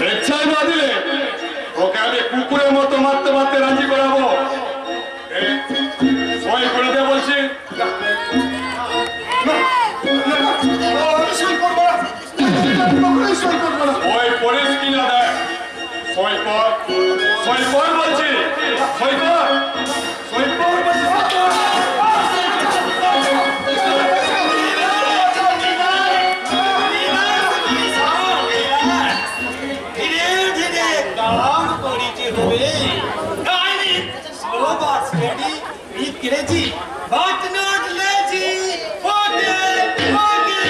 স্বেচ্ছায় না দিলে ওকে আমি কুকুরের মতো মারতে মারতে রাজি করাবো। সই করে দে বলছি। সই করিস কিনা দেখ। সই কর, সই কর বলছি, সই কর, সই কর বলছি। Crazy, but not lazy. Okay, okay.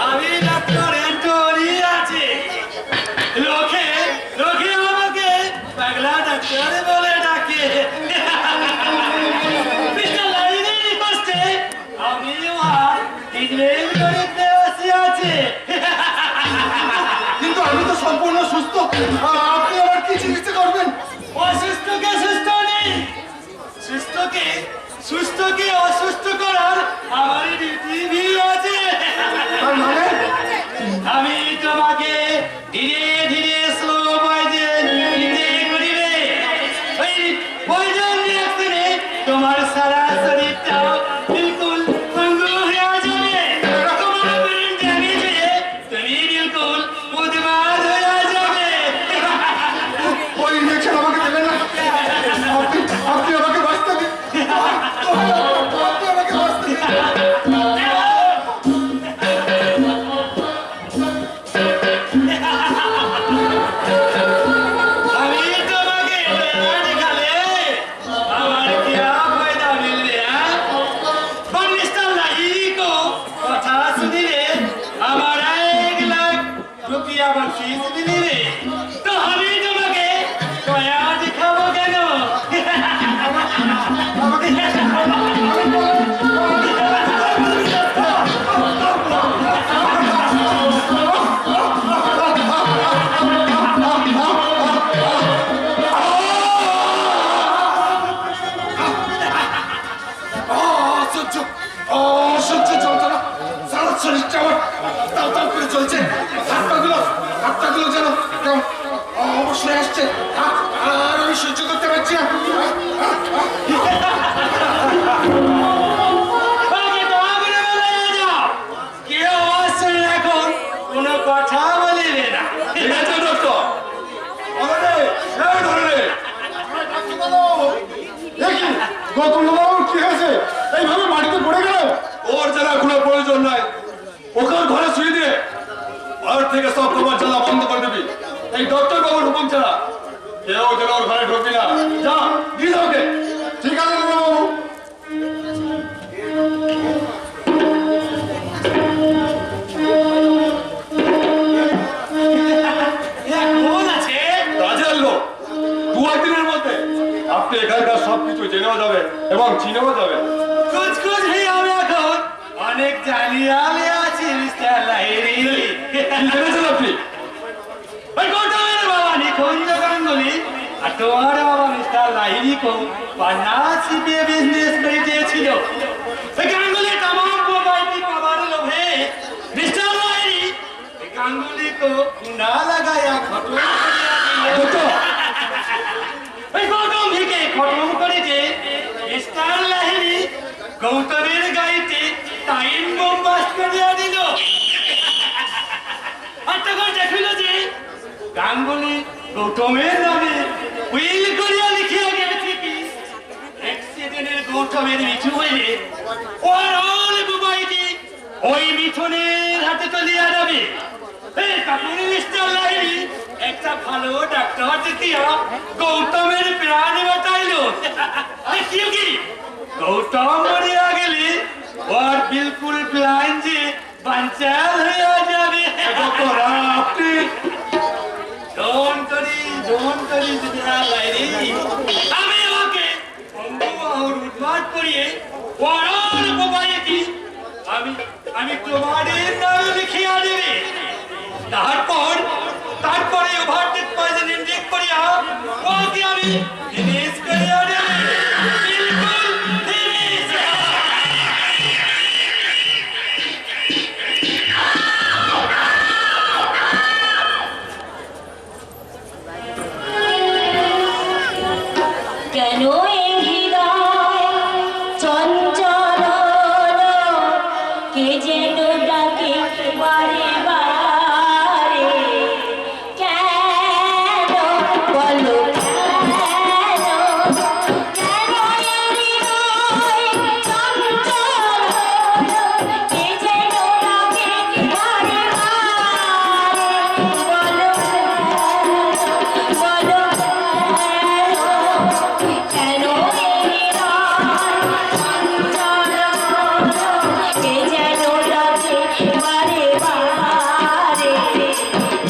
আমি ডাক্তার অ্যান্টনি আছে। লোকে আমাকে পাগলা ডাক্তার বলে ডাকে। মিস্টার লাইনের রিকোয়েস্টে আমি আর ট্রিটমেন্ট করতে বসে আছে। কিন্তু আমি তো সম্পূর্ণ সুস্থ, আপনি আবার কি চিকিৎসা করবেন? অসুস্থকে সুস্থ নেই, সুস্থকে অসুস্থ করার আমার ডিউটি আছে। আমি তোমাকে ধীরে ধীরে স্লো পয়জন দিতে করিবে। ওই পয়জন রিঅ্যাকশনে তোমার সারা শরীরটা বিলকুল ভঙ্গুর হয়ে যাবে। তোমার ব্রেন ড্যামেজ হয়ে তুমি বিলকুল উন্মাদ হয়ে যাবে। ওই ইনজেকশন আমাকে দেবেন না, আপনি আমাকে বাঁচতে দিন, আপনি আমাকে বাঁচতে দিন। অসহ্য যন্ত্রণা, সারা শরীরটা আমার তাও তাও করে চলছে। হাতটাগুলো যেন অবশ্যই আসছে, আর আমি সহ্য করতে পারছি না। কেউ আসছেন এখন, কোনো কথা বলিবে না। কি হয়েছে? এইভাবে মাটিতে পড়ে গেল। ওর জানার কোনো প্রয়োজন নাই, ওকে ঘরে শুয়ে দিয়ে ঘর থেকে সব তোমার জ্বালা বন্ধ করে দিবি। এই ডক্টর বাবুর হুকুম ছাড়া কেউ যেন ওর ঘরে ঢুকবি না। যা দিয়ে দাও ওকে। ঠিক আছে বাবু। কাজের লোক, 2 দিনের মধ্যে আপনি এখানকার সবকিছু জেনেও যাবে এবং চিনেও যাবে। কুছ হি আমি এখন অনেক জালিয়ালে আছি মিস্টার লাহিড়ী। কি জেনেছেন আপনি? ওই গৌতমের বাবা নিখুঞ্জ গাঙ্গুলি আর তোমার বাবা মিস্টার লাহিড়ী को बनारसी पे बिजनेस করে দিয়েছিল। ওই গাঙ্গুলি तमाम प्रॉपर्टी पावर लोभे मिस्टर लाहिড়ী गांगुली को ना लगाया खत्म ওই গৌতম ভিকে খতম করেছে। মিস্টার লাহিড়ী গৌতমের গাড়িতে টাইম বোম বাস্ট করে দিল। আর তখন দেখিল যে গাঙ্গুলি গৌতমের নামে উইল করিয়া লিখিয়া গেছে কি অ্যাক্সিডেন্টের গৌতমের মিঠু হয়ে ওর অল বুবাইটি ওই মিঠুনের হাতে চলিয়া যাবে। তখন মিস্টার লাহিড়ী একটা ভালো ডাক্তার দেখিয়া গৌতমের প্রাণ বাঁচাইল। কি গৌতম মরিয়া গেলে ওর বিলকুল প্ল্যান যে বাঞ্চাল হয়ে যাবে। আপনি আমি ওকে উদ্ধার করিয়ে ওর মোবাইলটি আমি তোমাদের নামে লিখিয়া দেবে। তারপরে ওভারটেক পয়জন ইনজেক্ট করিয়া ওকে আমি ফিনিশ করিয়া দেবে। বিলকুল ফিনিশ। কে যেন ডাকে বারে বারে, কেন বলো কেন, কেন এই হৃদয় চঞ্চল হলো, কে যেন ডাকে বারে বারে, বলো বলো কেন এই হৃদয় চঞ্চল হলো, কে যেন ডাকে বারে বারে,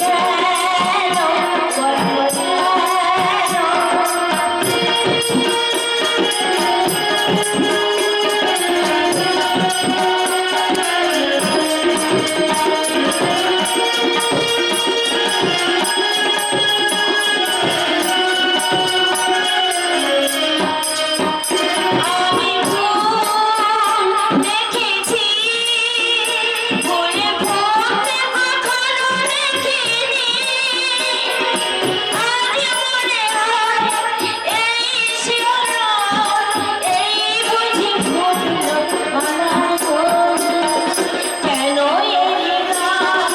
কেন বলো কেন। আমি ভুল দেখেছি, ভুলে ভুলতে কখনো দেখিনি, আজ মনে হয় এই শিহরণ, এই বুঝি ফুটলো আমার মন, কেন এই হৃদয়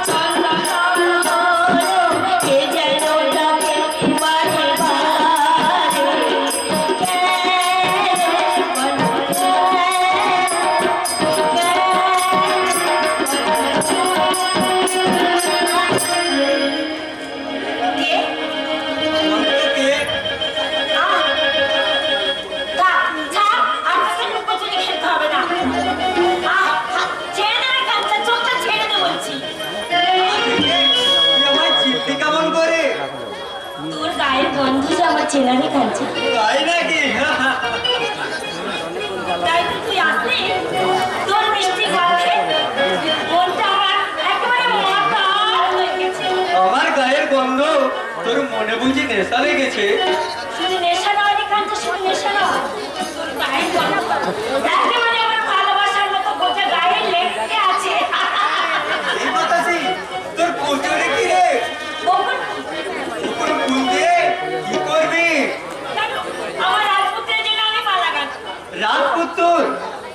চঞ্চল হলো, কে যেন ডাকে বারে বারে, কেমন করে তোর গায়ের গন্ধ যে আমার চেনারে কাছে, তাই নাকি? তাই তো তুই আসলে তোর মিষ্টি গায়ে মনটা আমার একেবারে মাতাল হয়ে গেছে। আমার গায়ের গন্ধ তোর মনে বুঝি নেশা লেগেছে? শুধু নেশা নয় রে কাঞ্চা, শুধু নেশা নয়, তোর গায়ের গন্ধ একেবারে আমার ভালোবাসার মতো গোটা গায়ে লেগে আছে। এই বাতাসি তোর কোচরে কি রে? বকুল, উপর ফুল দিয়ে কি করবি? কেন? আমার রাজপুত্রের জন্য আমি মালা গাঁথবো। রাজপুত্র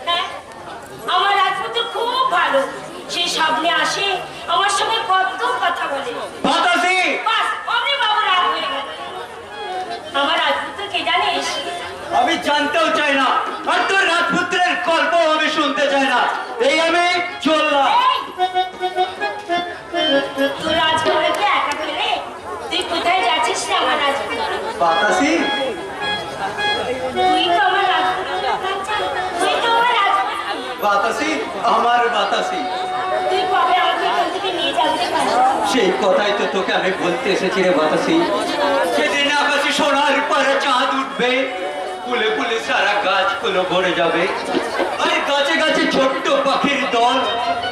হ্যাঁ, আমার রাজপুত্র খুব ভালো, সে সামনে আসে, আমার সঙ্গে কত কথা বলে, বাতাসি বাস অমনি বাবু রাগ হয়ে গেল। আমার রাজপুত্র কে জানিস? আমি জানতেও চাই না, আর তোর রাজপুত্রের গল্প আমি শুনতে চাই না। এই আমি চললাম। এই! তোর রাজকুমারকে একা ফেলে তুই কোথায় যাচ্ছিস রে আমার রাজপুত্র? বাতাসি তুই তো আমার রাজপুত্র, তুই তো আমার রাজপুত্র, বাতাসি আমার বাতাসি, তুই কবে আমাকে এখান থেকে নিয়ে যাবি রে কাঞ্চন? সেই কথাই তো তোকে আমি বলতে এসেছি রে বাতাসি। সেদিন আকাশে সোনার পরে চাঁদ উঠবে, ফুলে ফুলে সারা গাছগুলো ভরে যাবে, আর গাছে গাছে ছোট্ট পাখির দল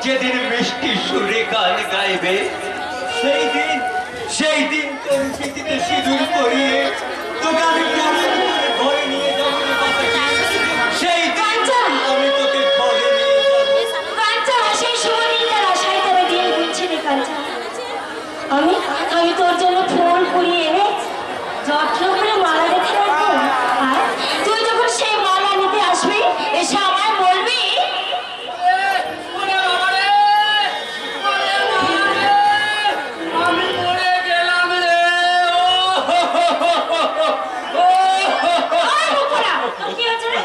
যেদিন মিষ্টি সুরে গান গাইবে, সেই দিন তোর স্মৃতিতে সিঁদুর পরিয়ে তোকে আমি ঘরে নিয়ে যাবো রে বাতাসি। সেই দিন আমি তোকে ঘরে নিয়ে যাবো। কাঞ্চন, সেই শুভ দিনটার আশায় তবে দিন গুনছি রে কাঞ্চন। আমি তোর জন্য ফুল কুড়িয়ে এনে যত্ন করে মালা রেখে রাখবো, আর তুই যখন সেই মালা নিতে আসবি এসে আমায় বলবি, আমি মরে গেলাম রে। "ওই মুখোরা, তোর কি হয়েছে রে?"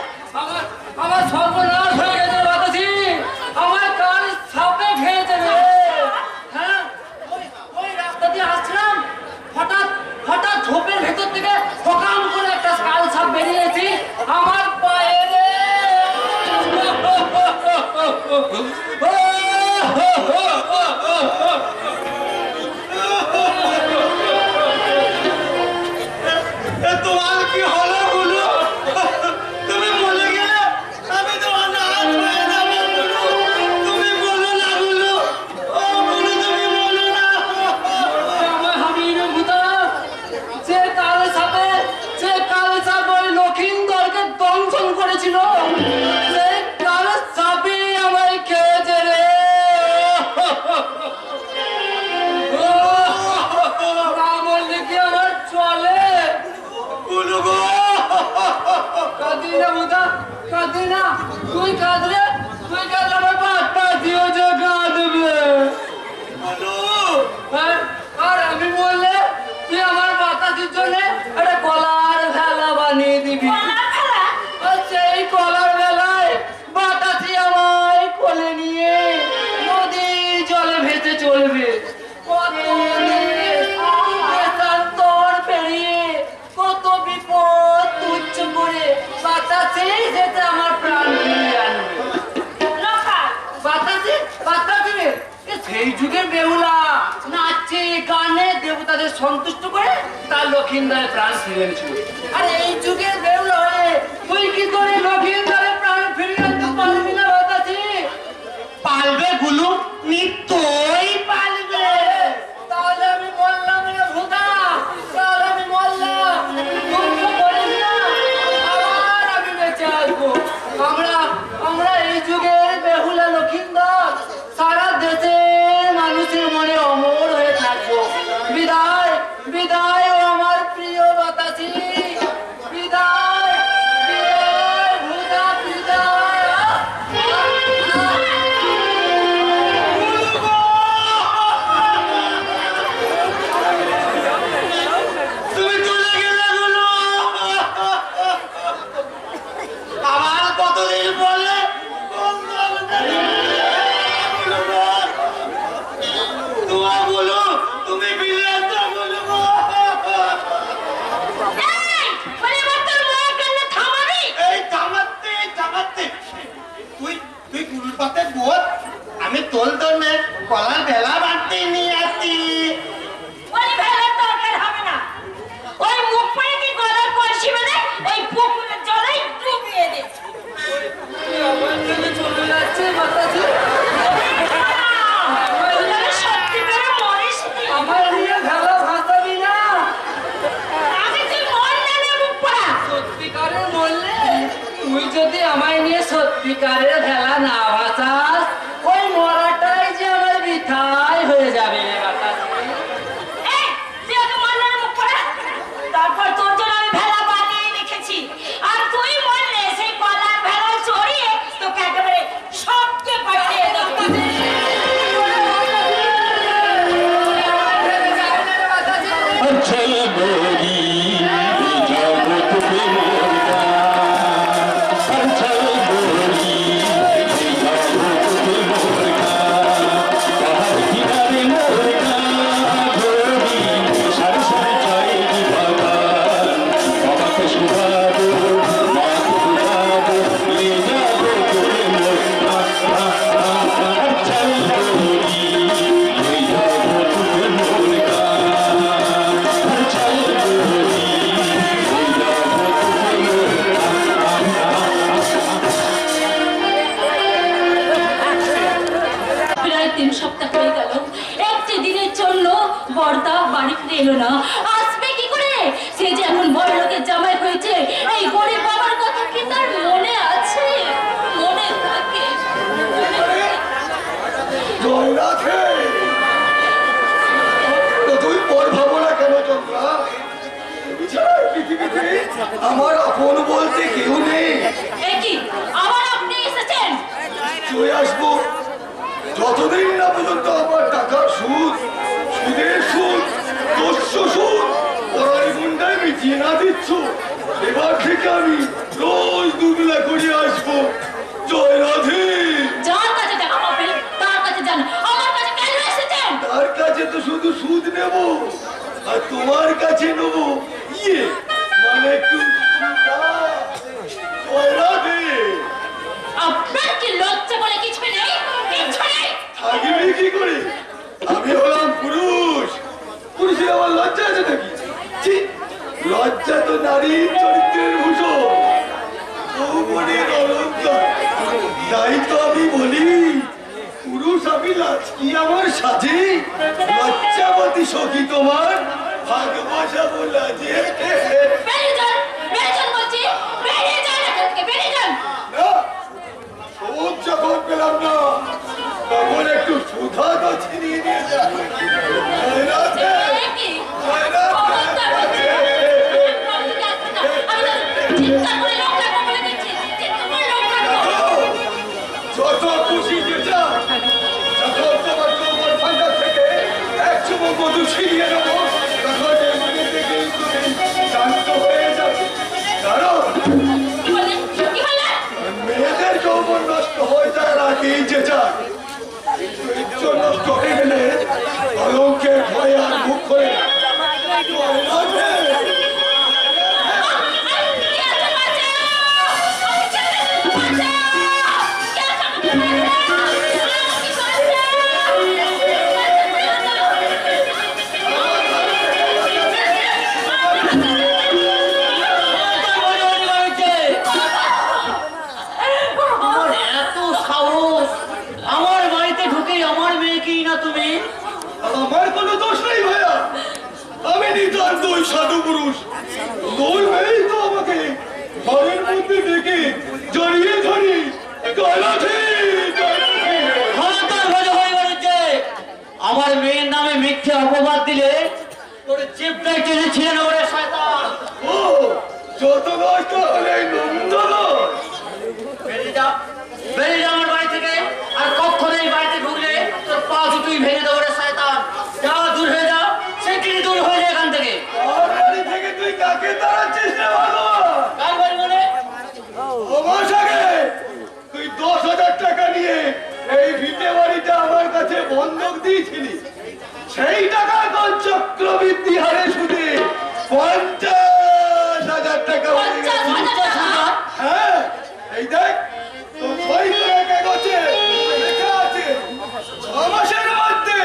আমার সর্বনাশ হয়ে গেছে বাতাসি, আমার কান সাপে খেয়েছে রে। হ্যাঁ, ওই রাস্তা দিয়ে আসছিলাম, হঠাৎ হঠাৎ ঝোপের ভেতর থেকে ফকাম করে একটা কাল সাপ বেরিয়েছি আমার পায়ে রে। তোমার কি হলো গুলো? তুমি মরে গেলে আমি তোমার হাত পায়ে যাবো গুলো। তুমি বলো না গুলো, ও গুলো তুমি বলো না। আমার হামির ভূতা, সে কাল সাপ ওই লক্ষিন্দরকে দংশন করেছিল, সে কাল সাপে আমায় খেয়েছে রে। চলবে? কত দেশান্তর পেরিয়ে কত বিপদ তুচ্ছ করে বাতাসে যেতে আমার প্রাণ ফিরিয়ে আনবে। বাতাসে বাতাসে সেই যুগের বেহুলা নাচে গানে দেবতাদের সন্তুষ্ট করে তার লক্ষিন্দারে প্রাণ ফিরিয়ে এনেছিল। আর এই যুগের বেহুলা হয়ে তুই কি করে লক্ষিন্দারে প্রাণ ফিরিয়ে আনতে পারবি না বাতাসে? পালবে গুলু, নিত্যই পালবে। তাহলে আমি বললাম রে ভূতা, তাহলে আমি বললাম তুই তো বলিস না, আবার আমি বেঁচে আসবো। আমরা এই যুগের বেহুলা লক্ষিন্দর সারা দেশের মানুষের মনে অমর হয়ে থাকবো। বিদায় বিদায় ও আমার প্রিয় বাতাসি, বিদায় বিদায় ভূতা বিদায়। তুমি চলে গেলে গুলু। আবার কতদিন বললে তোমার বলো, তুমি ফিরে আসো গুলু। এই থামাতে থামাতে তুই তুই গুলুর পাতে বোধ, আমি তোল তোর নে কলার ভেলা বাড়তে নিয়ে আসছি। ওই ভেলার দরকার হবে না। ওই মুখ পড়ে কি গলার কলসি মানে ওই পুকুরের জলেই ডুবিয়ে দে। আমার জন্য চলে যাচ্ছে বাতাসে। তুই সত্যি করে মরিস নি। আমার নিয়ে ভেলা ভাসাবি না। আগে তুই মর না রে মুখ পড়া। সত্যিকারের বললে তুই যদি আমায় নিয়ে সত্যিকারের ভেলা না ভাসাস, ওই মরাটাই যে আমার বৃথাই হয়ে যাবে রে বাতাসে। এই, তুই আগে মর না রে মুখ পড়া। তারপর তোর জন্য আমি ভেলা বানিয়ে রেখেছি। আর তুই মরলে সেই গলার ভেলা চড়িয়ে তোকে একেবারে সবকে পাঠিয়ে দেবো। अचल गोरी जगत पे मोरगा, अचल गोरी जगत पे मोरगा, पहाड़ किनारे मोरगा गोरी सर सर जाएगी बागान, बाबा को सुधा दो माँ को बुला दो ले जाओ गोरे मोरगा, अचल गोरी जगत पे मोरगा। প্রায় 3 সপ্তাহ হয়ে গেল, একটি দিনের জন্য বর্দা বাড়ি ফিরে এলো না। আসবে কি করে? সে যে এখন বড় লোকের জামাই হয়েছে, এই গরিব বাবার কথা কি তার মনে আছে? মনে থাকে? জয়নাথে তুই পর ভাবো না কেন চন্দ্রা? বিছানা পৃথিবীতে আমার আপন বলতে কেউ নেই। এ কি, আবার আপনি এসেছেন? চলে আসবো যতদিন না পর্যন্ত আমার টাকার সুদ, সুদের সুদ, দস্য সুদ পড়ারি গুন্ডায় মিটিয়ে না দিচ্ছ, এবার থেকে আমি রোজ 2 বেলা করে আসবো। জয়রাধে, যার কাছে টাকা পাবেন তার কাছে যান, আমার কাছে কেন এসেছেন? তার কাছে তো শুধু সুদ নেব, আর তোমার কাছে নেব ইয়ে মানে একটু সুদা। জয়রাধে, আপনার কি লজ্জা বলে কিছু নেই? কিছু নেই? থাকবে কি করে? আমি হলাম পুরুষ, পুরুষের আমার লজ্জা আছে নাকি? ছি, লজ্জা তো নারীর চরিত্রের ভূষণ, যৌবনের অলংকার। তাই তো আমি বলি পুরুষ আমি লাচকি আমার সাজে, লজ্জাবতী সখী তোমার ভাগ বসাবো লাজে। বেরিয়ে যান বলছি, বেরিয়ে যান এখান থেকে, বেরিয়ে যান। না, সুদ যখন পেলাম না তখন একটু সুধা তো ছিনিয়ে নিয়ে যাবে। জয়রাধে, এ কি? জয়রাধে। খবরদার বলছি, আপনি আসবেন না। আমি তো চিৎকার করে লোক লাগবো বলে দিচ্ছি, চিৎকার করে লোক লাগবো। যত খুশি যেটা, যখন তোমার তোমার ভান্ডার থেকে 1 চুমুক মধু ছিনিয়ে নেবো, তখন এই মনে থেকেই তুমি শান্ত হয়ে যাবে। কারণ কি বললেন? কি বললেন? মেয়েদের যৌবন নষ্ট হয়ে যাওয়ার আগেই যে যায়, চরিত্র নষ্ট হয়ে গেলে আমার মেয়েকেই না তুমি? আমার কোনো দোষ নেই ভাইয়া, আমি নিতার দুই সাধু পুরুষ, দুই মেয়েই তো আমাকে ঘরের মধ্যে ডেকে জড়িয়ে ধরি গলাতে খবরদার ভজ হয়ে গেছে। আমার মেয়ের নামে মিথ্যে অপবাদ দিলে তোর জিভটাই টেনে ছিঁড়ে নেবো রে শয়তান। ও যত নষ্ট হলে নন্দন বেরিয়ে যা, বেরিয়ে যা আমার বাড়ি থেকে। আর কখনো এই বাড়িতে ঢুকলে তোর পা দুটোই ভেঙে দেবো রে শয়তান। যা, দূর হয়ে যা, সেখানে দূর হয়ে যা এখান থেকে। আর বাড়ি থেকে তুই কাকে তাড়াচ্ছিস রে ভগবান? কার বাড়ি মানে? আমার আগে তুই 10,000 টাকা নিয়ে এই ভিটে বাড়িটা আমার কাছে বন্ধক দিয়েছিলি, সেই টাকা তোর চক্রবৃদ্ধি হারে সুদে 50,000 টাকা হয়ে গেছে। 50,000? হ্যাঁ, এই দেখ তোর সই করা কাগজে লেখা আছে 6 মাসের মধ্যে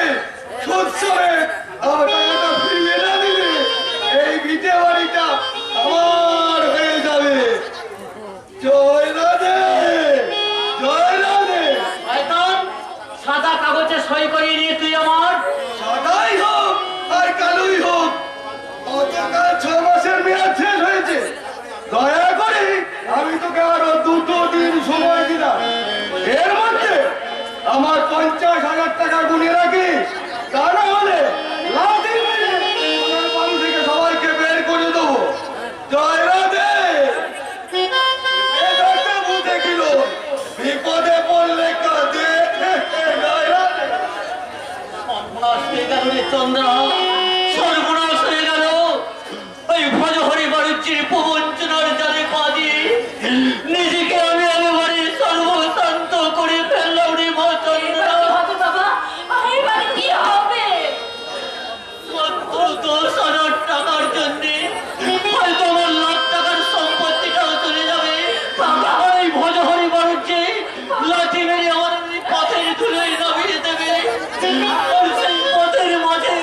সুদ সমেত আমার টাকাটা ফিরিয়ে না দিলে এই ভিটে বাড়িটা আমার হয়ে যাবে। জয় রাধে, জয় রাধে। শয়তান, সাদা কাগজে সই করিয়ে নিয়ে তুই আমার সাদাই হোক আর কালোই হোক, গতকাল 6 মাসের মেয়াদ শেষ হয়েছে। দয়া করে আমি তোকে আরো 2 দিন সময় দিলাম, এর মধ্যে আমার 50,000 টাকা গুনে রাখিস, তা না হলে লাঠি মেরে ওনার বাড়ি থেকে সবাইকে বের করে দেবো। জয় রাধে। এ ধরতে বুঝে গেল, বিপদে পড়লে কাঁদে। জয় রাধে। সর্বনাশ হয়ে গেল রে চন্দ্রা, সর্বনাশ হয়ে গেল। ওই ভজহরি বাড়ির প্রবঞ্চনার জালে পা দিয়ে নিজেকে আমি একেবারে সর্বশান্ত করে ফেললাম রে মা চন্দ্রা। হবে বাবা, এবারে কি হবে? মাত্র 10,000 টাকার জন্যে হয়তো আমার লাখ টাকার সম্পত্তিটাও চলে যাবে। আর এই ভজহরি বাড়ির লাঠি মেরে আমার এই পথের ধুলোয় নামিয়ে দেবে। আর সেই পথের মাঝে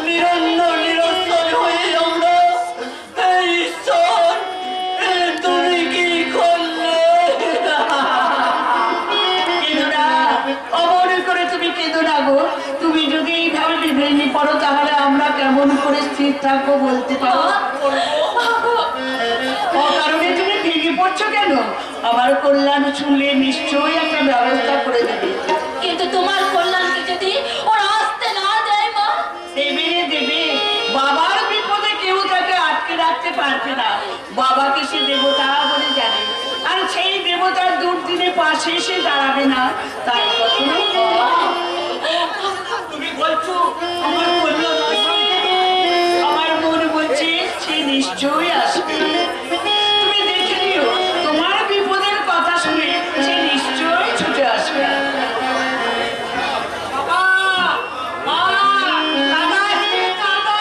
নিরন্ন নিরন্তর হয়ে আমরা এই ঈশ্বর, তুমি কি করলে? কেঁদো না, অমন করে তুমি কেঁদো না গো। তুমি যদি এইভাবে ভেঙে পড়ো তাহলে আমরা কেমন করে স্থির থাকবো বলতে পারো? অকারণে তুমি ভেঙে পড়ছো কেন? আমার কল্যাণ শুনলে নিশ্চয়ই একটা ব্যবস্থা করে দেবে। কিন্তু তোমার কল্যাণকে যদি ওরা আসতে না দেয় মা? দেবে রে দেবে। বাবার বিপদে কেউ তাকে আটকে রাখতে পারবে না। বাবাকে সে দেবতা বলে জানে, আর সেই দেবতার দুর্দিনে পাশে এসে দাঁড়াবে না, তাই কখনো তুমি বলছো আমার কল্যাণ আসবে, আমার মন বলছে সে নিশ্চয়ই আসবে। তুমি দেখে নিও, তোমার বিপদের কথা শুনে সে নিশ্চয়ই ছুটে আসবে। বাবা, মা, দাদা, দাদা,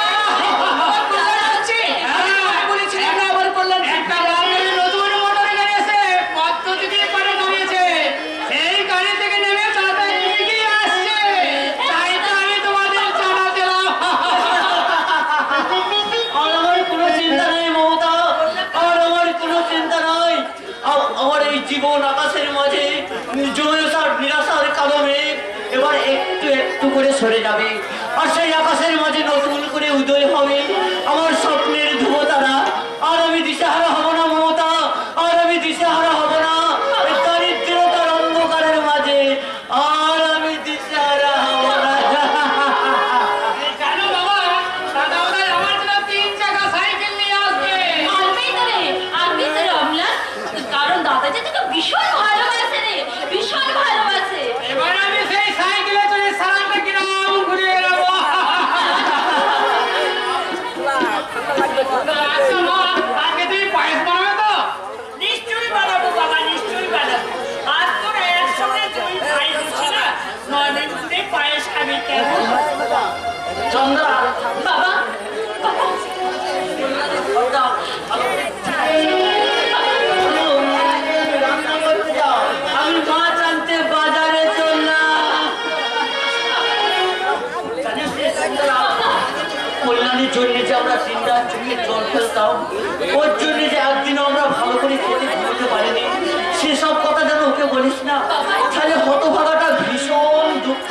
কল্যাণ হচ্ছে? হ্যাঁ, বলেছিলাম না আমার কল্যাণ। একটা গাড়ি নতুন মোটর গাড়ি এসে পদ্ধতি দিয়ে পারে নামিয়েছে। সেই গাড়ি থেকে নেমে তাড়াতাড়ি এগিয়ে আসছে। তাই তো আমি তোমাদের জানা দিলাম। আর আমার কোনো চিন্তা নেই মমতা, আর আমার কোনো চিন্তা নাই। আমার এই জীবন আকাশের মাঝে নিরাশার কালো মেঘ এবার একটু একটু করে সরে যাবে, আর সেই আকাশের মাঝে নতুন করে উদয় হবে আমার স্বপ্নের ধ্রুবতারা। আর আমি দিশাহারা হব না মমতা, আর আমি দিশাহারা হব না এই দারিদ্রতার অন্ধকারের মাঝে, আর আমি দিশাহারা হব না। জানো বাবা, দাদা ওদের আমার জন্য 3 চাকা সাইকেল নিয়ে আসবে। আনবি তো রে অমলা, কারণ দাদা যে তোকে ভীষণ ভালোবাসে রে, ভীষণ ভালোবাসে। এবার আমি সেই সাইকেলে চড়ে সারাটা গ্রাম ঘুরে নেবো। আচ্ছা মা, আজকে তুমি পায়েস বানাবে তো? নিশ্চয়ই বানাবো বাবা, নিশ্চয়ই বানাবো। আজ তোরা একসঙ্গে দুই ভাই হচ্ছি না, 9 দিন ধরে পায়েস খাবি কেমন? চন্দ্রা, বাবা, রান্না করতে যাও, আমি মাছ আনতে বাজারে চললাম। কল্যাণের জন্য যে আমরা দিনরাত চোখে জল ফেলতাম, ওর জন্য যে একদিনও আমরা ভালো করে খেতে ঘুরতে পারিনি, সেসব কথা যেন ওকে বলিস না, তাহলে হতভাগাটা ভীষণ দুঃখ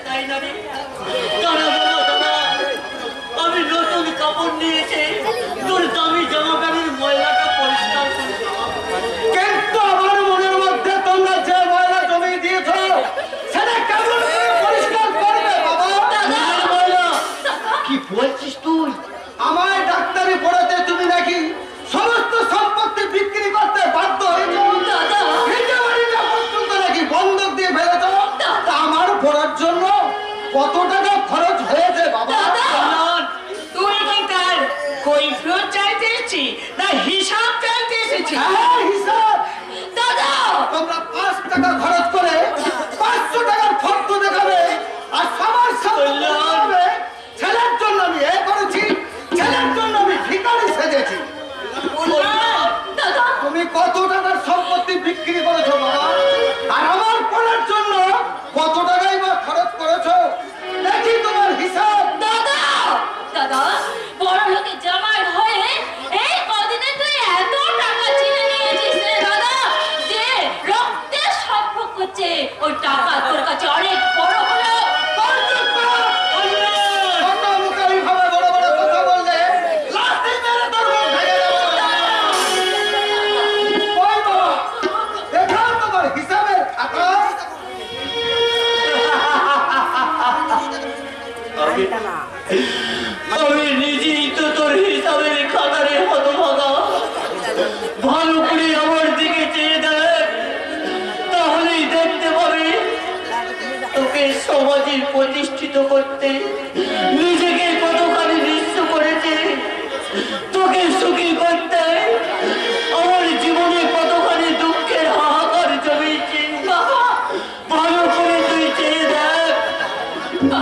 তাই না রে? দাঁড়া বাবা, দাঁড়া। আমি নতুন কাপড় নিয়েছি, তোর দামি জামা প্যান্টের ময়লাটা পরিষ্কার করে দেবো। কিন্তু আমার মনের মধ্যে তোমরা যে ময়লা জমিয়ে দিয়েছো সেটা কেমন করে পরিষ্কার করবে বাবা? নিজের ময়লা। কি বলছিস তুই? আমায় ডাক্তারি পড়াতে তুমি নাকি সমস্ত সম্পত্তি বিক্রি করতে বাধ্য হয়েছো। দাদা। ভিটে বাড়িটা পর্যন্ত নাকি বন্ধক দিয়ে ফেলেছো। তা আমার পড়ার জন্য কত টাকা খরচ হয়েছে বাবা? দাদা। কল্যাণ, তুই কি তার কৈফিয়ত চাইতে এসেছিস না হিসাব চাইতে এসেছিস? হ্যাঁ, হিসাব। দাদা। তোমরা 5 টাকা খরচ করে 500 টাকার ফটো দেখাবে আর সবার সামনে বলবে, ছেলের জন্য আমি এ করেছি, ছেলের জন্য আমি ভিখারি সেজেছি। দাদা। তুমি কত টাকার সম্পত্তি বিক্রি করেছো বাবা? আর আমার পড়ার জন্য কত টাকাই বা খরচ করেছো? দেখি তোমার হিসাব। দাদা। দাদা, বড় লোকের জামাই হয়ে এই কদিনে তুই এত টাকা চিনে নিয়েছিস রে দাদা, যে রক্তের সম্পর্ক করছে ওই টাকা তোর কাছে অনেক বড় হলো। কত মুখারি ভাবে বড় বড় কথা বললে লাঠি মেরে তোর মুখ ভেঙে দেবো। ওই বাবা, দেখাও তোমার হিসাবের খাতা। আমি নিজেই তো তোর হিসাবের খাতারে হতভাগা। ভালো করে আমার দিকে চেয়ে দেখ, তাহলেই দেখতে পাবি তোকে সমাজে প্রতিষ্ঠিত করতে নিজেকে কতখানি নিঃস্ব করেছে, তোকে সুখী করতে আমার জীবনে কতখানি দুঃখের হাহাকার জমেছে। ভালো করে তুই চেয়ে দেখ।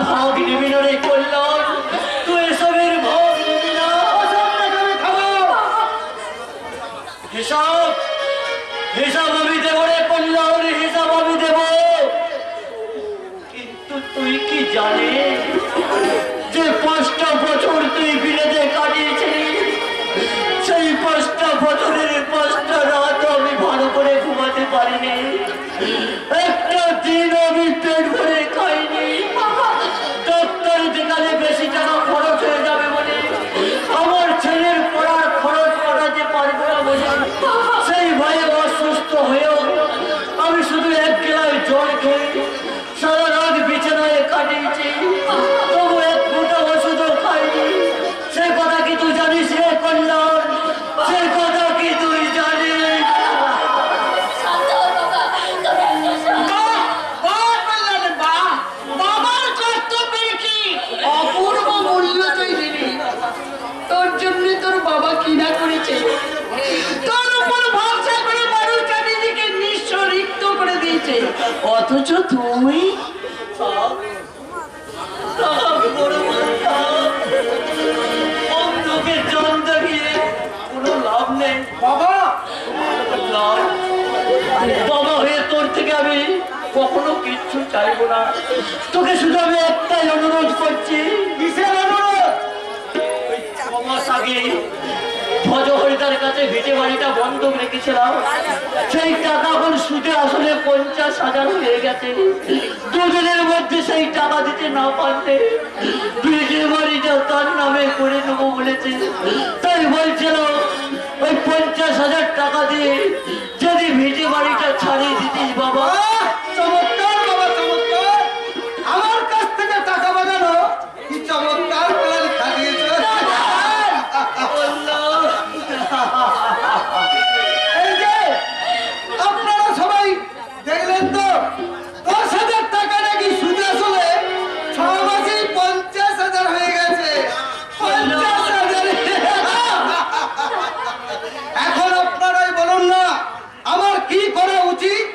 ভাগ নিবি না রে কল্যাণ, তুই এসবের ভাগ নিবি না। হিসাব হিসাব আমি দেবো রে কল্যাণ, হিসাব আমি দেব। কিন্তু তুই কি জানিস যে 5টা বছর তুই বিলেতে কাটিয়েছিস, সেই 5টা বছরের 5টা রাত আমি ভালো করে ঘুমাতে পারিনি, একটা দিন আমি পেট ভরে খাইনি। ডাক্তার যেখানে বেশি টাকা খরচ হয়ে যাবে বলে, আমার ছেলের পড়ার খরচ করাতে পারবো না বলে, সেই ভয়ে অসুস্থ হয়েও আমি শুধু 1 গ্লাস জল খেয়ে সারা রাত বিছানায় কাটিয়েছি, তবু 1 ফোঁটা ওষুধও খাইনি। সে কথা কি তুই জানিস রে কল্যাণ? সে কথা কি তুই জানিস? শান্ত হ বাবা, তুমি একটু শান্ত হও। বাবার কর্তব্যের কি অপূর্ব মূল্য তুই দিবি। তোর জন্য তোর বাবা কিনা করেছে, তোর উপর ভরসা করে মানুষটা নিজেকে নিঃস্ব রিক্ত করে দিয়েছে, অথচ তুই বড় মাথা, অন্ধকে জন দেখিয়ে কোনো লাভ নেই। বাবা, কল্যাণ, বাবা হয়ে তোর থেকে আমি কখনো কিচ্ছু চাইবো না। তোকে শুধু আমি একটাই অনুরোধ করছি। কিসের অনুরোধ? ওই 6 মাস আগে ভজহরিদার কাছে ভিটে বাড়িটা বন্ধক রেখেছিলাম, সেই টাকা এখন সুদে আসলে 50,000 হয়ে গেছে। 2 দিনের মধ্যে সেই টাকা দিতে না পারলে ভিটে বাড়িটা তার নামে করে নেবো বলেছে। তাই বলছিল ওই 50,000 টাকা দিয়ে যদি ভিটে বাড়িটা ছাড়িয়ে দিতিস বাবা। আহ, চমৎকার বাবা, চমৎকার। আমার কাছ থেকে টাকা বাজানো কি চমৎকার প্ল্যান খাটিয়েছো। এই যে আপনারা সবাই দেখলেন তো, 10,000 টাকা নাকি সুদে আসলে 6 মাসেই 50,000 হয়ে গেছে। 50,000। এখন আপনারাই বলুন না আমার কি করা উচিত?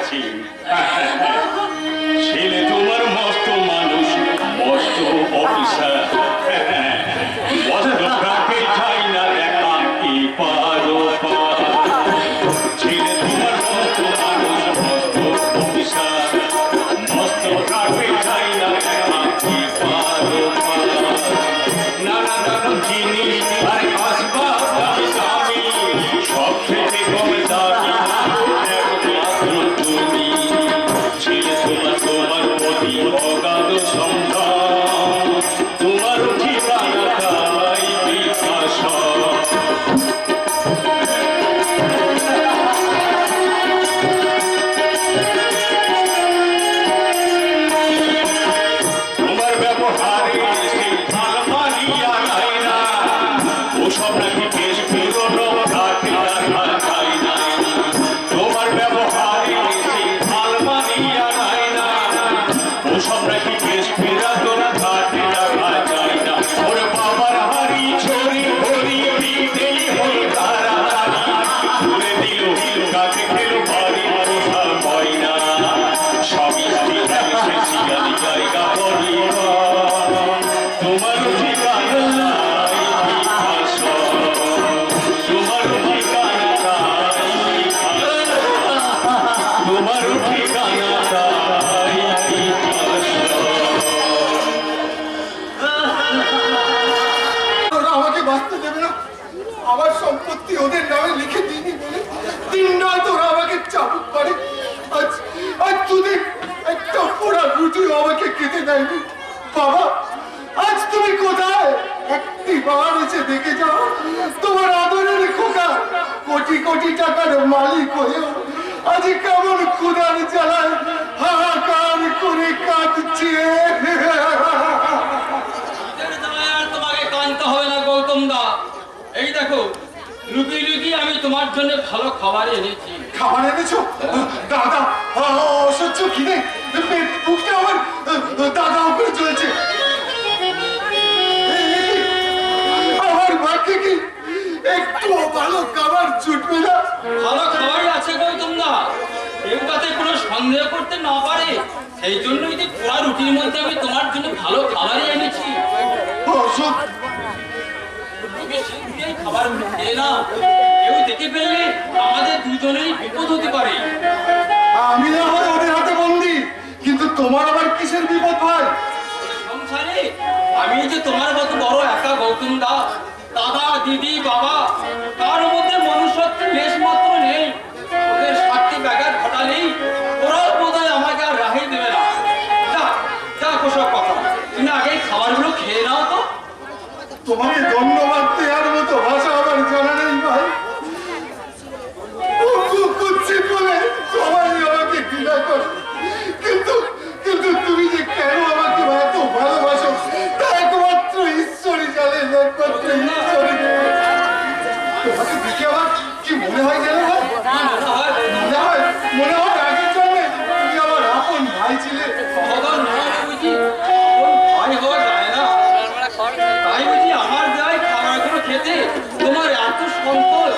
এসেছি। ছেলে তোমার মস্ত মানুষ, মস্ত অফিসার, মস্ত কাকে চাই না দেখা কি পারো পার। ছেলে তোমার মস্ত মানুষ, মস্ত অফিসার, মস্ত কাকে চাই না দেখা কি পারো পার। নানা রকম জিনিস আর আসবাব দামি দামি, সব থেকে কম দামি একমাত্র তুমি। ছেলে তোমার তোমার প্রতি অগাধ সম্মান, তোমার ঠিকানা তাই বিকাশ। তোমার ব্যবহারে সেই ভাল মানিয়া যায় না, ওসব নাকি বেশ পুরনো ঘাটে রাখা যায় না। তোমার ব্যবহারে সেই ভাল মানিয়া যায় না, ওসব নাকি বেশ পুরাতন ঘাটে রাখা যায় না। ওর বাবার হাড়ি ছড়ি ভরি বিদেই হই তাড়াতাড়ি, তুলে দিল কাকে খেলো বাড়ি পোষা ময়না। সবই ঠিক আছে শিয়ালি জায়গা পরিবার, তোমার ঠিকানা নাই বিকাশ। তোমার ঠিকানা নাই বিকাশ, তোমার ঠিকানা নাই বিকাশ। ওরা আমাকে বাঁচতে দেবে না, আমার সম্পত্তি ওদের নামে লিখে দিইনি বলে দিন রাত ওরা আমাকে চাবুক করে। আজ আজ দুদিন একটা পোড়া রুটিও আমাকে খেতে দেয়নি। বাবা, আজ তুমি কোথায়? একটি বার এসে দেখে যাও, তোমার আদরের খোকা কোটি কোটি টাকার মালিক হয়েও আজ কেমন ক্ষুধার জ্বালায় হাহাকার করে কাঁদছে। আর তোমাকে কাঁদতে হবে না গৌতম দা। এই দেখো, লুকিয়ে লুকিয়ে আমি তোমার জন্য ভালো খাবার এনেছি। খাবার এনেছো? দাদা, অসহ্য খিদে, বুকটা আমার দাদা উপরে চলছে। আমার ভাগ্যে কি একটু ভালো খাবার জুটবে না? ভালো খাবারই আছে গৌতম দা, কেউ তাতে কোনো সন্দেহ করতে না পারে। সেই জন্যই যে পোড়া রুটির মধ্যে আমি তোমার জন্য ভালো খাবারই এনেছি। অসুখ তুমি সেই খাবারগুলো খেয়ে নাও, কেউ দেখে ফেললে আমাদের দুজনেরই বিপদ হতে পারে। আমি না হয় ওদের হাতে বন্দি, কিন্তু তোমার আবার কিসের বিপদ ভাই? সংসারে আমি যে তোমার মতো বড় একা গৌতম দা, দাদা দিদি বাবা তার মধ্যে মনুষ্যত্বের লেশ মাত্র নেই। ওদের স্বার্থে ব্যাঘাত ঘটালেই ওরাও বোধহয় আমাকে আর রাহাই দেবে না। যা যা ওসব কথা, তুমি আগে খাবারগুলো খেয়ে নাও তো। তোমাকে ধন্যবাদ দেওয়ার মতো ভাষা আমার জানা নেই ভাই। কুচ্ছিত বলে সবাই আমাকে ঘৃণা করে, কিন্তু কিন্তু তুমি যে কেন আমাকে এত ভালোবাসো তা একমাত্র ঈশ্বরই জানেন, একমাত্র ঈশ্বরই জানেন। তোমাকে দেখে আমার কি মনে হয় জানো ভাই? মনে হয় আগের জন্মে তুমি আমার আপন ভাই ছিলে। ভগবান না বুঝি আপন ভাই হওয়া যায় না, তাই বুঝি আমার দেয় খাবারগুলো খেতে তোমার এত সংকোচ?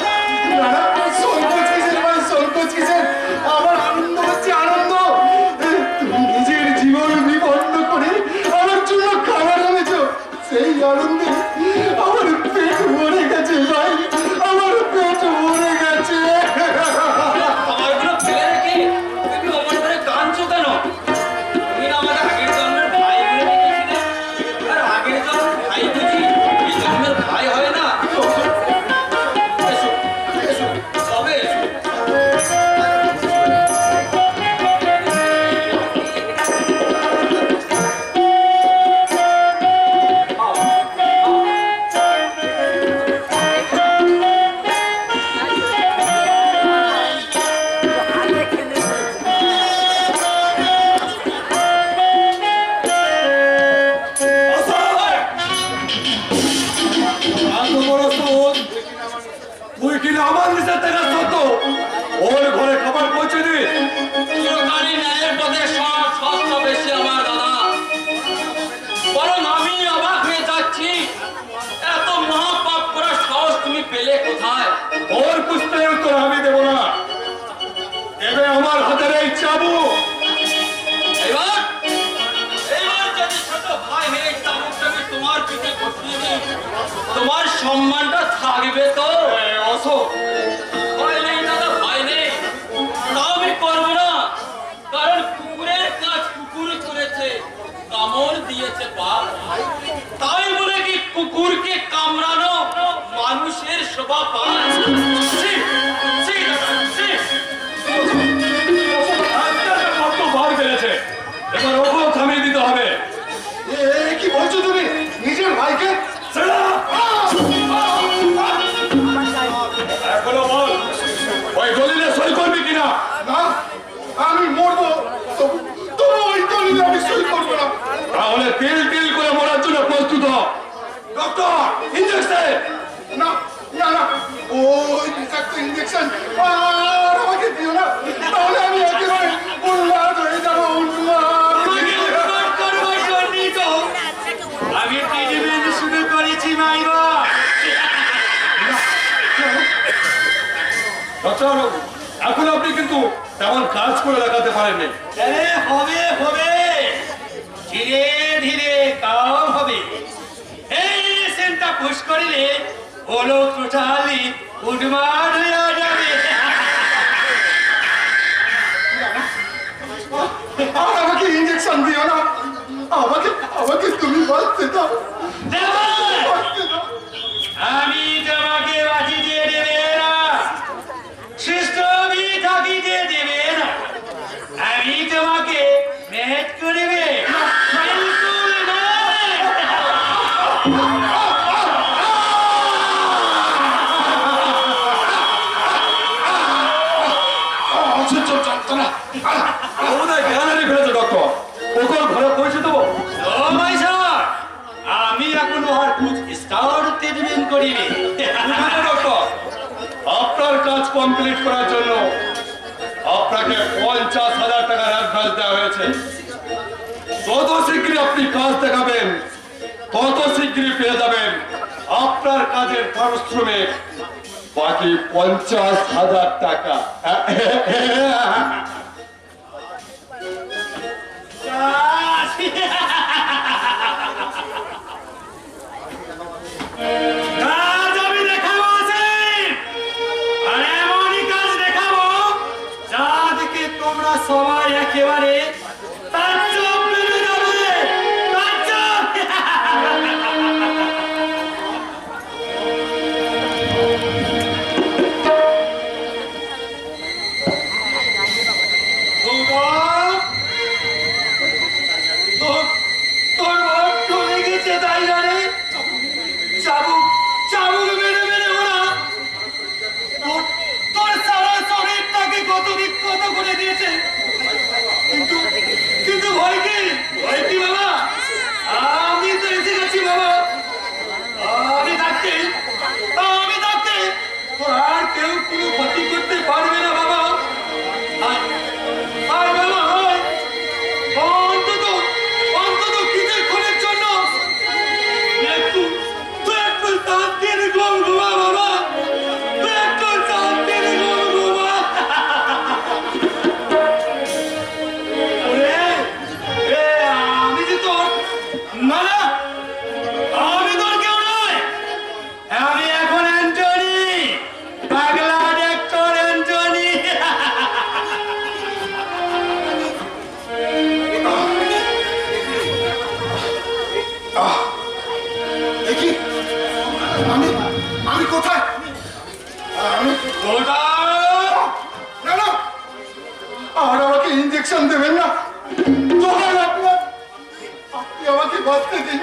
নানা, সংকোচ কিসের ভাই, সংকোচ কিসের? আমার আনন্দ হচ্ছে আনন্দ। তুমি নিজের জীবন বিপন্ন করে আমার জন্য খাবার এনেছো, সেই আনন্দে আমার পেট ভরে গেছে ভাই, আমার পেট ভরে গেছে। খাবারগুলো ফেলে রেখে তুমি অমন করে কাঁদছো কেন? তুমি না আমাকে আগের জন্মের ভাই বলে দেখেছিলে, আর আগের জন্মের ভাই বুঝি এই জন্মের ভাই হয় না? এসো এসো, তবে এসো। তুই কিনা আমার নিচে থেকে সত্য ওর ঘরে খাবার পৌঁছে দে। চিরকালই ন্যায়ের পথে সব সস্ত বেশি আমার দাদা। বরং আমি অবাক হয়ে যাচ্ছি, এত মহাপাপ করার সাহস তুমি পেলে কোথায়? ওর প্রশ্নের উত্তর আমি দেবো না, দেবে আমার হাতের এই বাবু। এবার এবার যদি ছোট ভাই হয়ে চামচটাকে তোমার পিঠে বসিয়ে দিই, তোমার সম্মানটা থাকবে তো? অশোক, ভয় নেই দাদা, ভয় নেই। তাও আমি করবো না, কারণ কুকুরের কাজ কুকুর করেছে, কামড় দিয়েছে বাপ। তাই বলে কি কুকুরকে কামড়ানো মানুষের শোভা পায়? ছি, ছি দাদা, ছি। আপনার কত বার বেড়েছে, এবার ওকেও থামিয়ে দিতে হবে। কি বলছো তুমি? নিজের ভাইকে? ছেড়ে দাও। এখনো বল, ওই দলিলে সই করবি কিনা? না, আমি মরবো, তবু ওই দলিলে আমি সই করবো না। তাহলে তিল তিল করে মরার জন্য প্রস্তুত হ। Doctor, injection. না না না, ওই বিষাক্ত ইঞ্জেকশন আর আমাকে দিও না, তাহলে আমি একেবারে উন্মাদ হয়ে যাবো, উন্মাদ। তোমাকে উন্মাদ করবার জন্যই তো আমি ট্রিটমেন্ট শুরু করেছি মাইবা। ডক্টর, এখন আপনি কিন্তু তেমন কাজ করে দেখাতে পারেননি। আরে হবে হবে, ধীরে ধীরে কাম হবে। এই মেডিসিনটা পুশ করিলে হলো টোটালি উন্মাদ হয়ে যাবে। আর আমাকে ইঞ্জেকশন দিও না, আমাকে আমাকে তুমি বাঁচতে দাও, দেবা, বাঁচতে দাও। আমি তোমাকে বাঁচি দিয়ে দেবে না, সুস্থ আমি থাকিতে দেবে না। আমি তোমাকে মেট করবে, বিলকুল নয়। অসহ্য যন্ত্রণা। ওদের জ্ঞান হারিয়ে ফেলেছে ডক্টর, ওকে ওর ঘরে পৌঁছে দেবো। ও মাই স্যার, আমি এখনো আর কুছ স্টার্ট ট্রিটমেন্ট করিনি। বুঝলেন ডক্টর, আপনার কাজ কমপ্লিট করার জন্য আপনাকে 50,000 টাকার অ্যাডভান্স দেওয়া হয়েছে। যত শীঘ্রই আপনি কাজ দেখাবেন তত শীঘ্রই পেয়ে যাবেন আপনার কাজের পারিশ্রমিক, বাকি 50,000 টাকা। কাজ আমি দেখাবো আসিফ, আর এমনই কাজ দেখাবো যা দেখে তোমরা সবাই একেবারে তাজ্জব মেরে যাবে, তাজ্জব। গৌতম, তোর মন চলে গেছে তাই জানে, চাবুক চাবুক মেরে মেরে ওরা তোর সারা শরীরটাকে কত বিক্ষত করে দিয়েছে। কিন্তু কিন্তু ভয় কি, ভয় কি বাবা? আমি তো এসে গেছি বাবা, আমি থাকতে তোর আর কেউ কোনো ক্ষতি করতে পারবে না বাবা। আর বাবা হয় অন্তত অন্তত কিছুক্ষণের জন্য একটু শান্তির ঘুম ঘুমা বাবা, একটু শান্তির ঘুম ঘুমা। ওরে, আমি যে তোর না না, আমি তোর কেউ নয়, আমি এখন অ্যান্টনি, পাগলা ডাক্তার অ্যান্টনি। দেখি আমি আমি কোথায়? আমি ওটা না না, আর আমাকে ইঞ্জেকশন দেবেন না, দোহাই আপনার, আপনি আমাকে বাঁচতে দিন।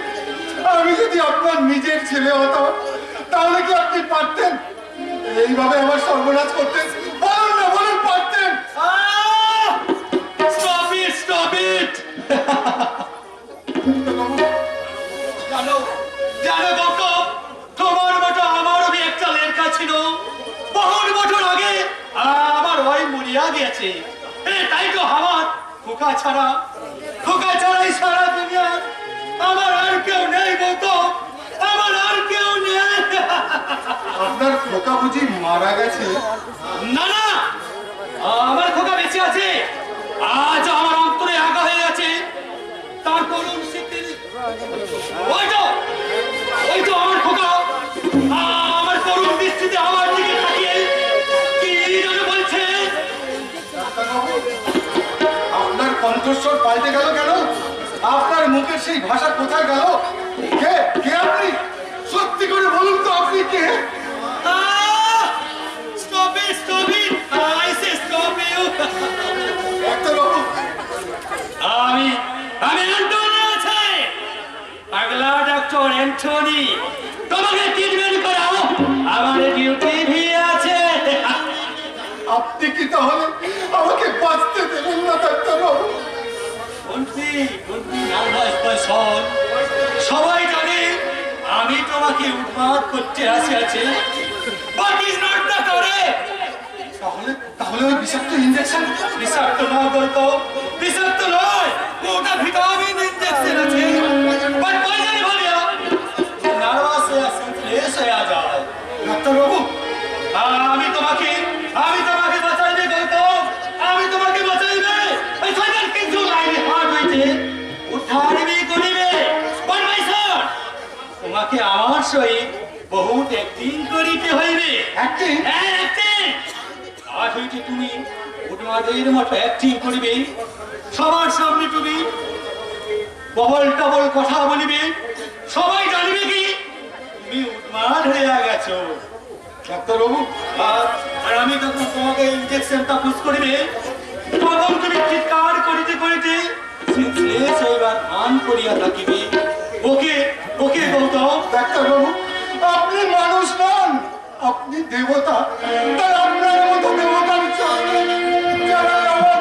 আমি যদি আপনার নিজের ছেলে হতাম তাহলে কি আপনি পারতেন এইভাবে আমার সর্বনাশ করতেন? বলুন না, বলুন পারতেন? Stop it, stop it. জানো জানো গৌতম, তোমার মতো আমারও একটা লেখা ছিল, বহু বছর আগে আমার ওই মরিয়া গেছে। তাই তো আমার খোকা ছাড়াই সারা দুনিয়া আমার আর কেউ নেই গৌতম, আমার আর কেউ নেই। আপনার খোকা বুঝি মারা গেছে? না না, আমার খোকা বেঁচে আছে, ওই তো আমার খোকা আমার করুণ দৃষ্টিতে আমার দিকে তাকিয়ে কি যেন বলছে। আপনার কণ্ঠস্বর পাল্টে গেল কেন? আপনার মুখের সেই ভাষা কোথায় গেল? কে কে আপনি? সত্যি করে বলুন তো আপনি কে? Stop it! Stop it! I say stop you! ডাক্তারবাবু, আমি অ্যান্টনি আছে, পাগলা ডক্টর অ্যান্টনি। তোমাকে ট্রিটমেন্ট করাও আমার ডিউটি ভি আছে। আপনি কি তাহলে আমাকে বাঁচতে দেবেন না ডাক্তারবাবু? সবাই জানে আমি তোমাকে উন্মাদ করতে আসিয়াছি। But is not the correct. তাহলে তাহলে ওই বিষাক্ত ইঞ্জেকশন? বিষাক্ত নয় বলতো, বিষাক্ত নয়, ওটা ভিটামিন ইনজেকশন আছে। বাট পয়জন বলিয়া নার্ভাস হয়ে সেন্সলেস হয়ে যায়। ডাক্তারবাবু, আমি তোমাকে বাঁচাইবে গৌতম, আমি তোমাকে বাঁচাইবে। এই শয়তান কিছু লাইনে হাত হইতে উদ্ধারবি করিবে। বাট মাই স্যার, তোমাকে আমার সহিত বহুত অ্যাক্টিং করিতে হইবে। অ্যাক্টিং? হ্যাঁ, অ্যাক্টিং। আজ হইতে তুমি উন্মাদের মতো অ্যাক্টিং করিবে, সবার সামনে তুমি ববল টবল কথা বলিবে, সবাই জানিবে কি তুমি উন্মাদ হয়ে গেছো। ডাক্তারবাবু, আর আমি তখন তোমাকে ইনজেকশনটা পুশ করিবে, তখন তুমি চিৎকার করিতে করিতে সেন্সলেস হইবার ভান করিয়া থাকিবে। ওকে ওকে গৌতম। ডাক্তারবাবু, আপনি মানুষ নন, আপনি দেবতা। তাই আপনার মতো দেবতার চরণে জানাই আমার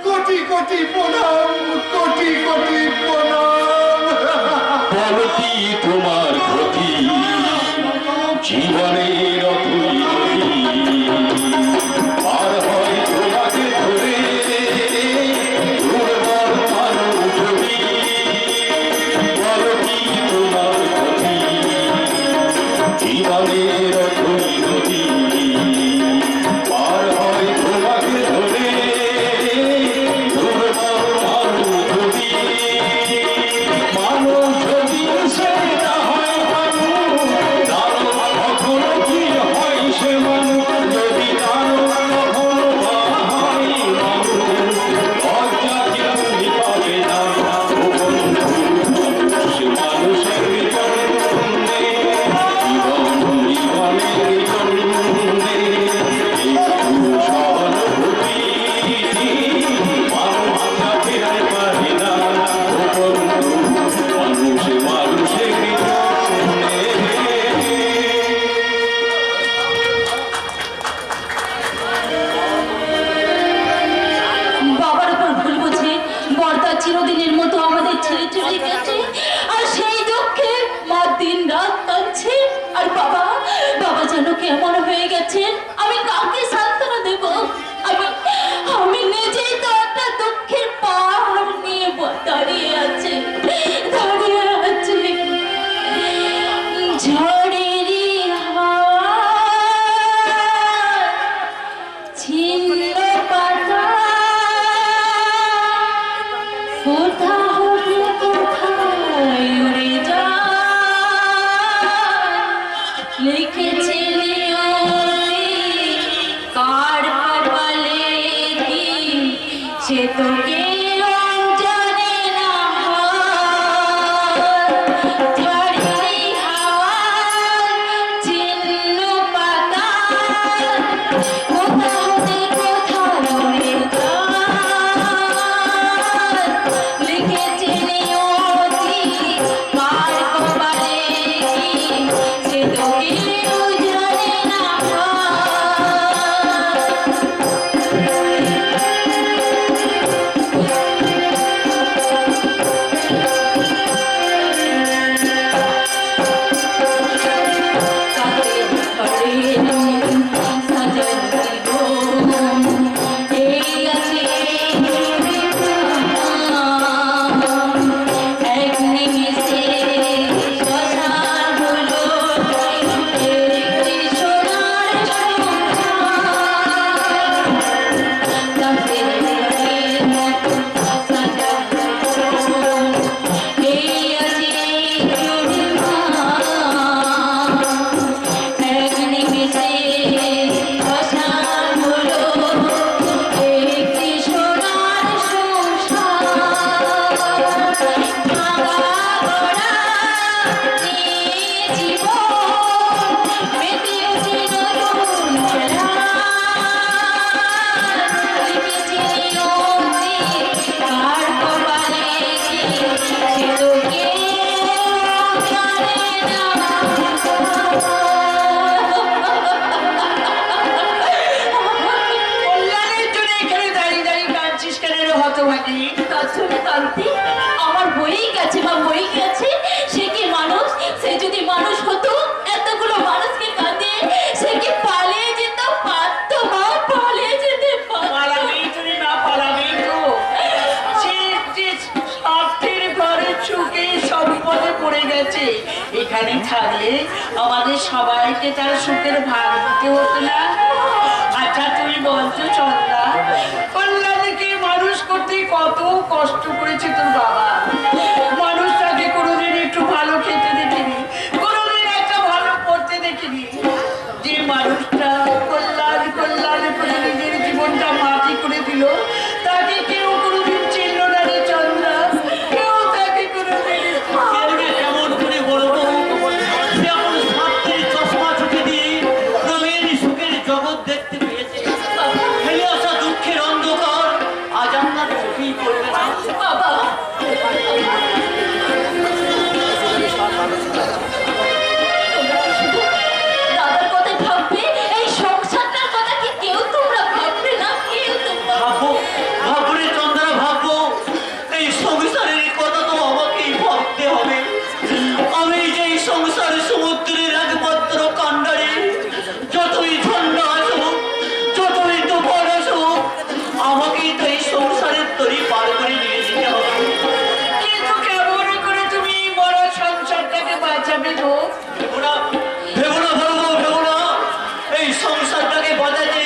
কোটি কোটি প্রণাম, কোটি কোটি প্রণাম। বলো কি তোমার ক্ষতি জীবনের অথই আর হয় তোমাকে ধরে দুর্বল মানব ছবি। বলো কি তোমার ক্ষতি জীবনের অথই নদী পার হয় তোমাকে ধরে দুর্বল মানব ছবি। মানুষ যদি সেটা হয় মানুষ, দানব কখনো কি হয় সে মানুষ? যদি দানব কখনো বা হয় মানুষ, লজ্জা কি তুমি পাবে না? ও বন্ধু, সে মানুষের জন্যে, জীবনের জন্যে একটু সহানুভূতি মানুষ ফিরে পারে না। ও বন্ধু, মানুষে মানুষের জন্যে। বাবার উপর ভুল বুঝে বর্দা চিরদিনের মতো আমাদের ছেড়ে চলে গেছে, আর সেই দুঃখে মা দিন রাত কাঁদছে। আর বাবা বাবা যেন কেমন হয়ে গেছেন, আমি কাউকে সান্ত্বনা দেব? আমি আমি নিজেই তো একটা দুঃখের পাহাড় নিয়ে দাঁড়িয়ে আছি, দাঁড়িয়ে আছি। ঝড়েরই হাওয়া ছিন্ন পাতা কোথা হবে কোথা গেছে, এখানে থাকলে আমাদের সবাইকে তার সুখের ভাগ দিতে হতো না? আচ্ছা তুমি বলছো চন্দ্রা, কল্যাণীকে মানুষ করতে কত কষ্ট করেছে তোর বাবা। মানুষটাকে কোনোদিন একটু ভালো খেতে দেখিনি, কোনোদিন একটা ভালো পড়তে দেখিনি। যে মানুষটা কল্যাণ কল্যাণ করে নিজের জীবনটা মাটি করে দিল, তাকে কেউ কোনোদিন চিনল না রে চন্দ্রা, কেউ তাকে কোনোদিন। কেমন করে বলবো, যেমন সাতটি চশমা চোখে দিয়ে রঙিন সুখের জগৎ দেখতে পেয়েছে, ফেলে আসা দুঃখের অন্ধকার আজ আপনার চোখেই পড়বে না। বাবা, দাদার কথাই ভাববে, এই সংসারটার কথা কি কেউ তোমরা ভাববে না? কেউ তোমরা ভাববো, ভাববো রে চন্দ্রা, ভাববো। এই সংসারের কথা তো আমাকেই ভাবতে হবে। আমি যে এই সংসারের সমুদ্রের একমাত্র কান্ডারে, যতই ঝন্ডা আসুক, যতই তুফান আসুক, আমাকেই তো এই সংসারের তরি পার করে নিয়ে যেতে হবে। কিন্তু কেমন করে তুমি বড় সংসারটাকে বাঁচাবে গো? ভেবো না, ভেবো না, ভাববো, ভেবো না। এই সংসারটাকে বাঁচাতে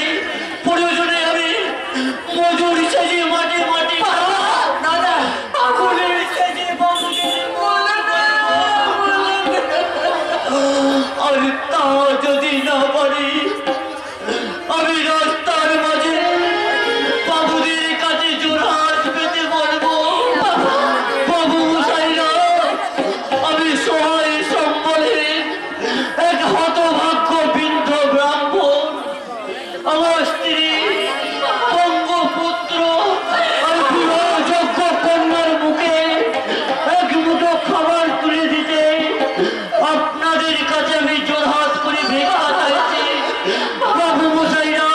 প্রয়োজনে আমি মজুর সেজে মাঠে মাঠে দাদা, আগুনের সেজে বাবুকে আর তা যদি না পারি, আমি রাস্তার মাঝে বাবুদের কাছে জোড়হাত পেতে বলবো, বাবু মশাইরা, আমি সহায় সম্বলের এক হতভাগ্য বৃদ্ধ ব্রাহ্মণ, আমার স্ত্রী বঙ্গপুত্র আর বিবাহযোগ্য কন্যার মুখে এক মুঠো খাবার তুলে দিতে আপনাদের কাছে আমি জোড়হাত করে ভিক্ষা চাইছি। বাবু মশাইরা,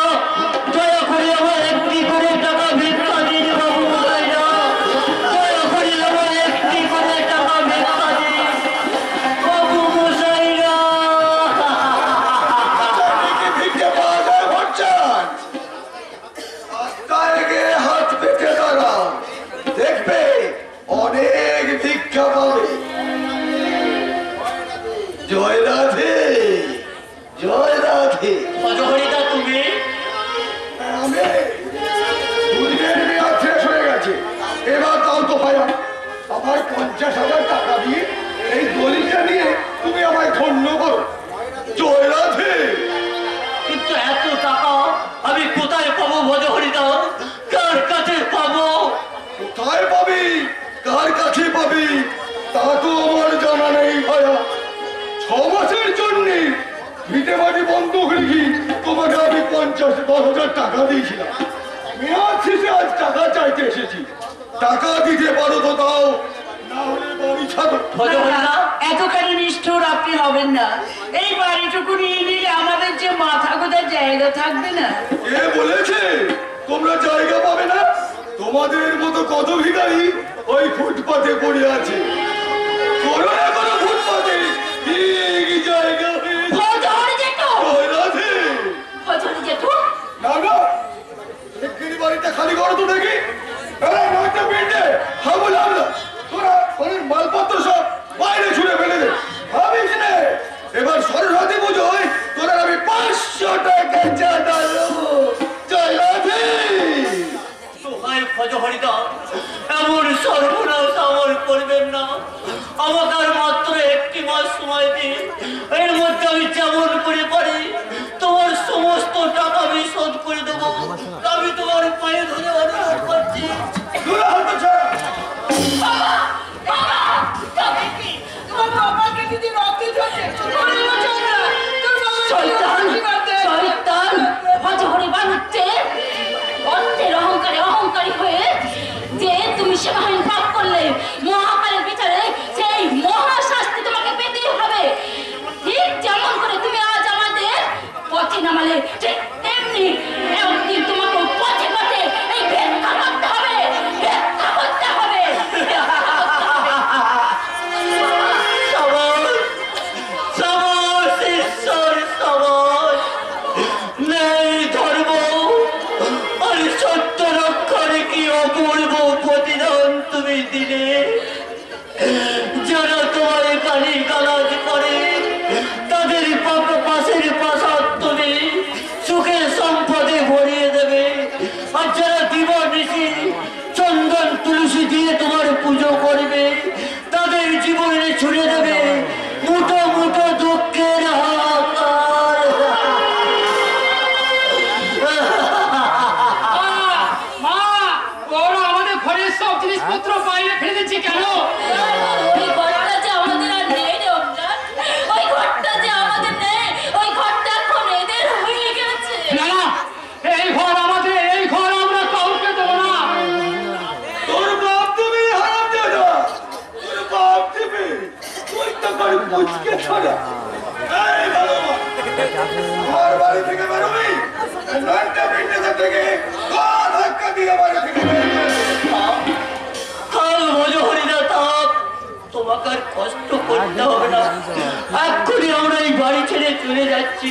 দয়া করে আমার একটি করে টাকা ভিক্ষা দিন। বাবু মশাইরা, দয়া করে আমার একটি করে টাকা ভিক্ষা দিন। বাবু মশাইরা, কি ভিক্ষে পাওয়া যায় ভট্টান? রাস্তায় গিয়ে হাত পেতে দাঁড়াও, দেখবে অনেক ভিক্ষা পাবে। জয় রাধে, জয় রাধে। ভজহরিদা তুমি? আমি দুদিনের মেয়াদ শেষ হয়ে গেছে, এবার তাও তো হয় আমার 50,000 টাকা দিয়ে এই দলিলটা নিয়ে তুমি আমায় ধন্য করো। জয় রাধে। কিন্তু এত টাকা আমি কোথায় পাবো ভজহরিদা? কার কাছে পাবো? কোথায় পাবি, কার কাছে পাবি তা তো আমার জানা নেই ভাইয়া। 6 মাসের জন্য ভিটে মাটি বন্ধ রেখে তোমাকে আমি 50,000 টাকা দিয়েছিলাম। মেয়াদ শেষে আজ টাকা চাইতে এসেছি, টাকা দিতে পারো তো দাও, না হলে বাড়ি ছাড়ো। ভজহরিদা, এতখানি নিষ্ঠুর আপনি হবেন না। এই বাড়িটুকু নিয়ে নিলে আমাদের যে মাথা গোঁজার জায়গা থাকবে না। কে বলেছে তোমরা জায়গা পাবে না? তোমাদের মতো কত ভিখারি ওই ফুটপাতে পড়ে আছে। করোনা কোনো ফুটপাতে ঠিক জায়গা হয়েছে। ভজহরি জেঠু, জয় রাধে। ভজহরি জেঠু, না না, শিগগিরই বাড়িটা খালি করো তো দেখি। নয়টা মিনিটে হাবুল হামলা, তোরা ঘরের মালপত্র সব বাইরে ছুড়ে ফেলে দে। ভাবিস নে এবার সরস্বতী পুজোয় তোরা আমি 500 টাকা চাঁদা দেবো। জয় রাধে। দোহাই ভজহরিদা, এমন সর্বনাশ আমার করবেন না। আমাকে আর মাত্র 1 মাস সময় দিন, এর মধ্যে আমি যেমন করে পারি তোমার সমস্ত টাকা আমি শোধ করে দেবো। আমি তোমার পায়ে ধরে অনুরোধ করছি। দূরে হাত ছাড়া। তবে কি তোমার বাবাকে যদি রক্তে ধরছে, শয়তান, শয়তান, ভজহরি বানুচ্ছে অর্থের অহংকারে অহংকারী হয়ে যে তুমি সেবাহীন পাপ করলে, মহাকালের বিচারে সেই মহাশাস্তি তোমাকে পেতেই হবে। ঠিক যেমন করে তুমি আজ আমাদের পথে নামালে, ঠিক তেমনি একদিন তোমাকে পথে পথে এই ভিক্ষা করতে ফেলছে কেন? ওই ঘরটা যে আমাদের আর নেই রে অমলান, ওই ঘরটা যে আমাদের নেই, ওই ঘরটা এখন এদের হয়ে গেছে। না না, এই ঘর আমাদের, এই ঘর আমরা কাউকে দেবো না। তোর বাপ দেবে হারাম দেবে না, তোর বাপ দেবে, তুই তো করে পুচকে ছড়া। এই ভালো ঘর বাড়ি থেকে বেরোবি, ঘন্টা ফিটনেসের থেকে ধাক্কা দিয়ে বাড়ি থেকে বের করে দে। কাল ভজহরিরা থাক, তোমাকে আর কষ্ট করতে হবে না। এক্ষুনি আমরা এই বাড়ি ছেড়ে চলে যাচ্ছি।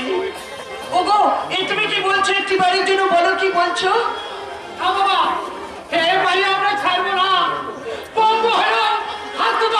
ওগো, এই তুমি কি বলছো? একটি বাড়ির জন্য বলো, কি বলছো? বাবা, এই বাড়ি আমরা ছাড়বো না। পঙ্গু হলো, হাত দুটো